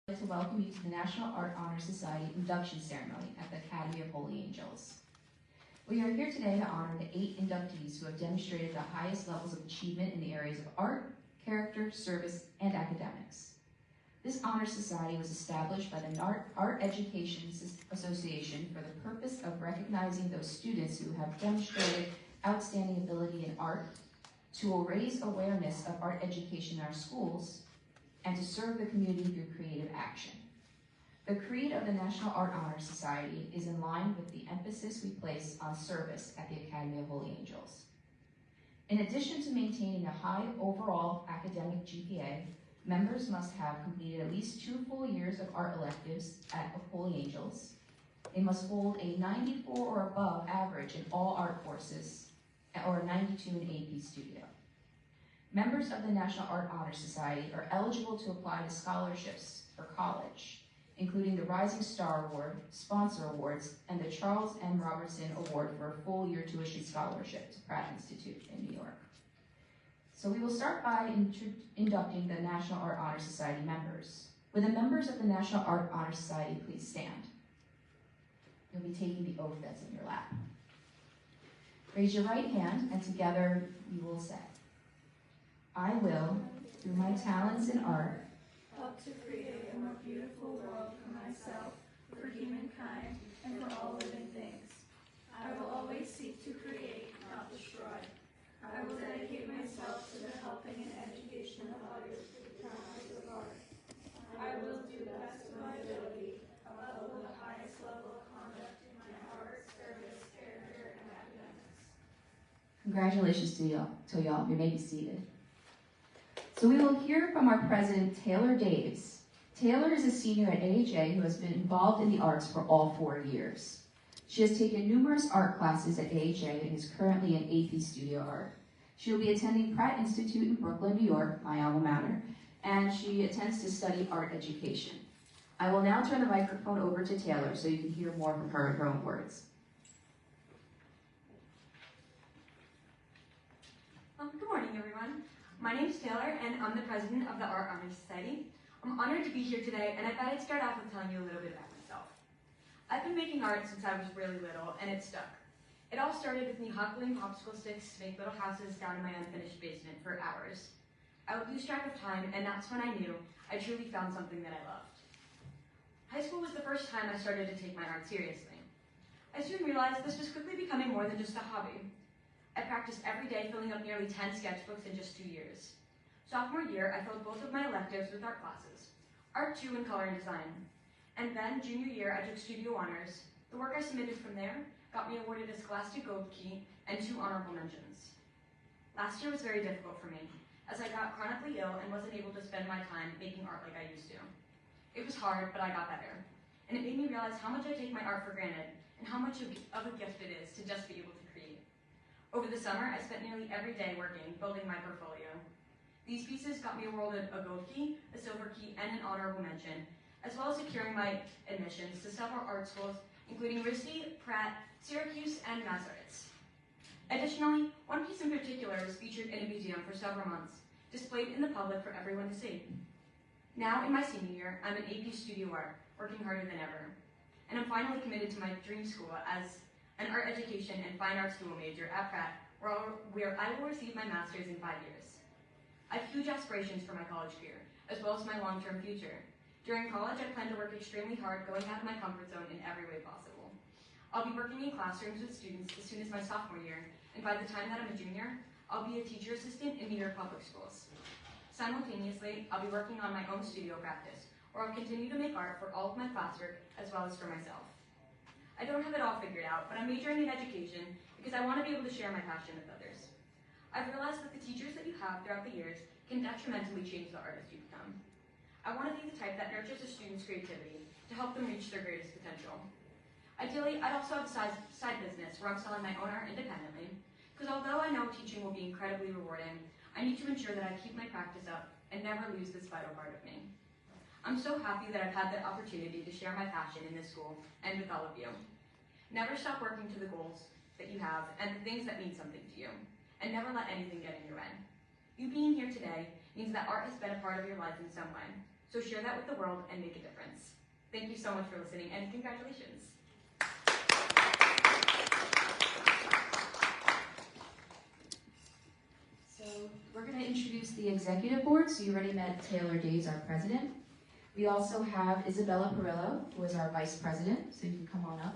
I'd like to welcome you to the National Art Honor Society Induction Ceremony at the Academy of Holy Angels. We are here today to honor the 8 inductees who have demonstrated the highest levels of achievement in the areas of art, character, service, and academics. This honor society was established by the Art Education Association for the purpose of recognizing those students who have demonstrated outstanding ability in art, to raise awareness of art education in our schools, and to serve the community through creative action. The creed of the National Art Honor Society is in line with the emphasis we place on service at the Academy of Holy Angels. In addition to maintaining a high overall academic GPA, members must have completed at least 2 full years of art electives at Holy Angels. They must hold a 94 or above average in all art courses, or a 92 in AP Studio. Members of the National Art Honor Society are eligible to apply to scholarships for college, including the Rising Star Award, Sponsor Awards, and the Charles M. Robertson Award for a full year tuition scholarship to Pratt Institute in New York. So we will start by inducting the National Art Honor Society members. Will the members of the National Art Honor Society please stand? You'll be taking the oath that's in your lap. Raise your right hand, and together we will say, I will, through my talents in art, help to create a more beautiful world for myself, for humankind, and for all living things. I will always seek to create, not destroy. I will dedicate myself to the helping and education of others through the practice of art. I will do the best of my ability, uphold the highest level of conduct in my art, service, character, and academics. Congratulations to y'all. You may be seated. So we will hear from our president, Taylor Daves. Taylor is a senior at AHA who has been involved in the arts for all 4 years. She has taken numerous art classes at AHA and is currently in AP Studio Art. She will be attending Pratt Institute in Brooklyn, New York, my alma mater, and she intends to study art education. I will now turn the microphone over to Taylor so you can hear more from her in her own words. Good morning, everyone. My name is Taylor, and I'm the president of the Art Honor Society. I'm honored to be here today, and I thought I'd start off with telling you a little bit about myself. I've been making art since I was really little, and it stuck. It all started with me huckling popsicle sticks to make little houses down in my unfinished basement for hours. I would lose track of time, and that's when I knew I truly found something that I loved. High school was the first time I started to take my art seriously. I soon realized this was quickly becoming more than just a hobby. I practiced every day, filling up nearly 10 sketchbooks in just 2 years. Sophomore year, I filled both of my electives with art classes, Art 2 and Color and Design. And then, junior year, I took studio honors. The work I submitted from there got me awarded a Scholastic Gold Key and 2 honorable mentions. Last year was very difficult for me, as I got chronically ill and wasn't able to spend my time making art like I used to. It was hard, but I got better. And it made me realize how much I take my art for granted, and how much of a gift it is to just be able to create. Over the summer, I spent nearly every day working, building my portfolio. These pieces got me awarded a gold key, a silver key, and an honorable mention, as well as securing my admissions to several art schools, including RISD, Pratt, Syracuse, and Massachusetts. Additionally, one piece in particular was featured in a museum for several months, displayed in the public for everyone to see. Now, in my senior year, I'm in AP Studio Art, working harder than ever. And I'm finally committed to my dream school as an art education and fine arts dual major at Pratt, where I will receive my master's in 5 years. I have huge aspirations for my college career, as well as my long-term future. During college, I plan to work extremely hard, going out of my comfort zone in every way possible. I'll be working in classrooms with students as soon as my sophomore year, and by the time that I'm a junior, I'll be a teacher assistant in New York Public Schools. Simultaneously, I'll be working on my own studio practice, where I'll continue to make art for all of my classwork, as well as for myself. I don't have it all figured out, but I'm majoring in education because I want to be able to share my passion with others. I've realized that the teachers that you have throughout the years can detrimentally change the artist you become. I want to be the type that nurtures a student's creativity to help them reach their greatest potential. Ideally, I'd also have a side business where I'm selling my own art independently, because although I know teaching will be incredibly rewarding, I need to ensure that I keep my practice up and never lose this vital part of me. I'm so happy that I've had the opportunity to share my passion in this school and with all of you. Never stop working to the goals that you have and the things that mean something to you, and never let anything get in your way. You being here today means that art has been a part of your life in some way. So share that with the world and make a difference. Thank you so much for listening, and congratulations. So we're going to introduce the executive board. So you already met Taylor Days, our president. We also have Isabella Perillo, who is our vice president, so you can come on up.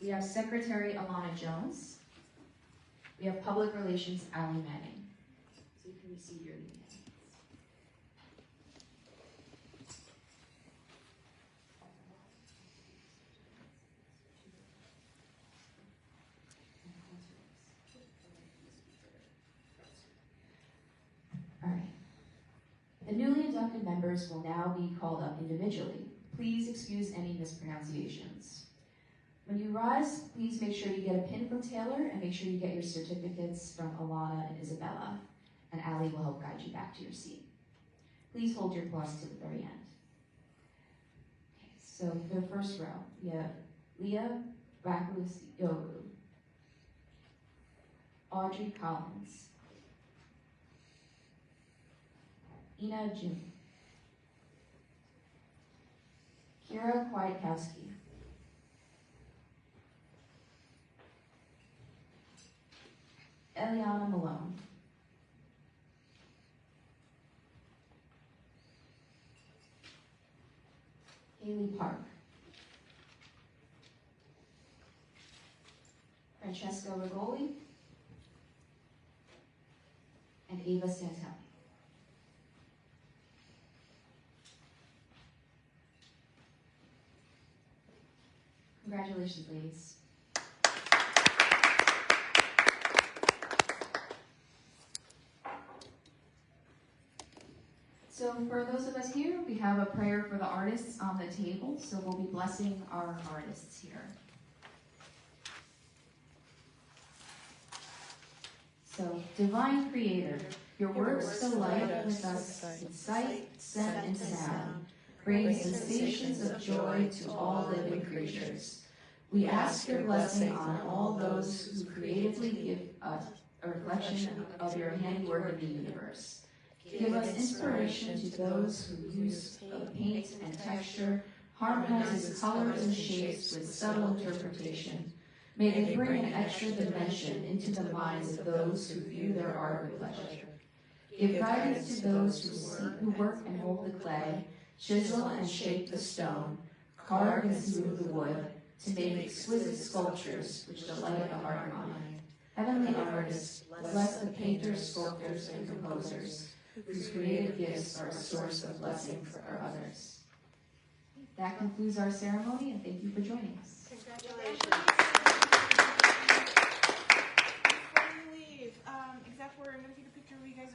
We have Secretary Alana Jones. We have Public Relations Allie Manning. So you can receive your lead hands. All right. The newly inducted members will now be called up individually. Please excuse any mispronunciations. When you rise, please make sure you get a pin from Taylor and make sure you get your certificates from Alana and Isabella, and Allie will help guide you back to your seat. Please hold your applause to the very end. Okay, so for the first row, we have Leah Rakulis-Yoru, Audrey Collins, Ina June, Kira Kwiatkowski, Eliana Malone, Haley Park, Francesca Rigoli, and Ava Santelli. Congratulations, ladies. So for those of us here, we have a prayer for the artists on the table, so we'll be blessing our artists here. So, Divine Creator, your works delight with us in sight, scent, and sound, bring sensations of joy to all living creatures. We ask your blessing on all those who creatively give us a reflection of your handiwork in the universe. Give us inspiration to those who use of paint and texture, harmonizes colors and shapes with subtle interpretation. May they bring an extra dimension into the minds of those who view their art with pleasure. Give guidance to those who work and hold the clay, chisel and shape the stone, carve and smooth the wood, to make exquisite sculptures which delight the heart and mind. Heavenly artists, bless the painters, sculptors, and composers, whose creative gifts are a source of blessing for others. That concludes our ceremony, and thank you for joining us. Congratulations. Before you leave, except we're going to take a picture of you guys.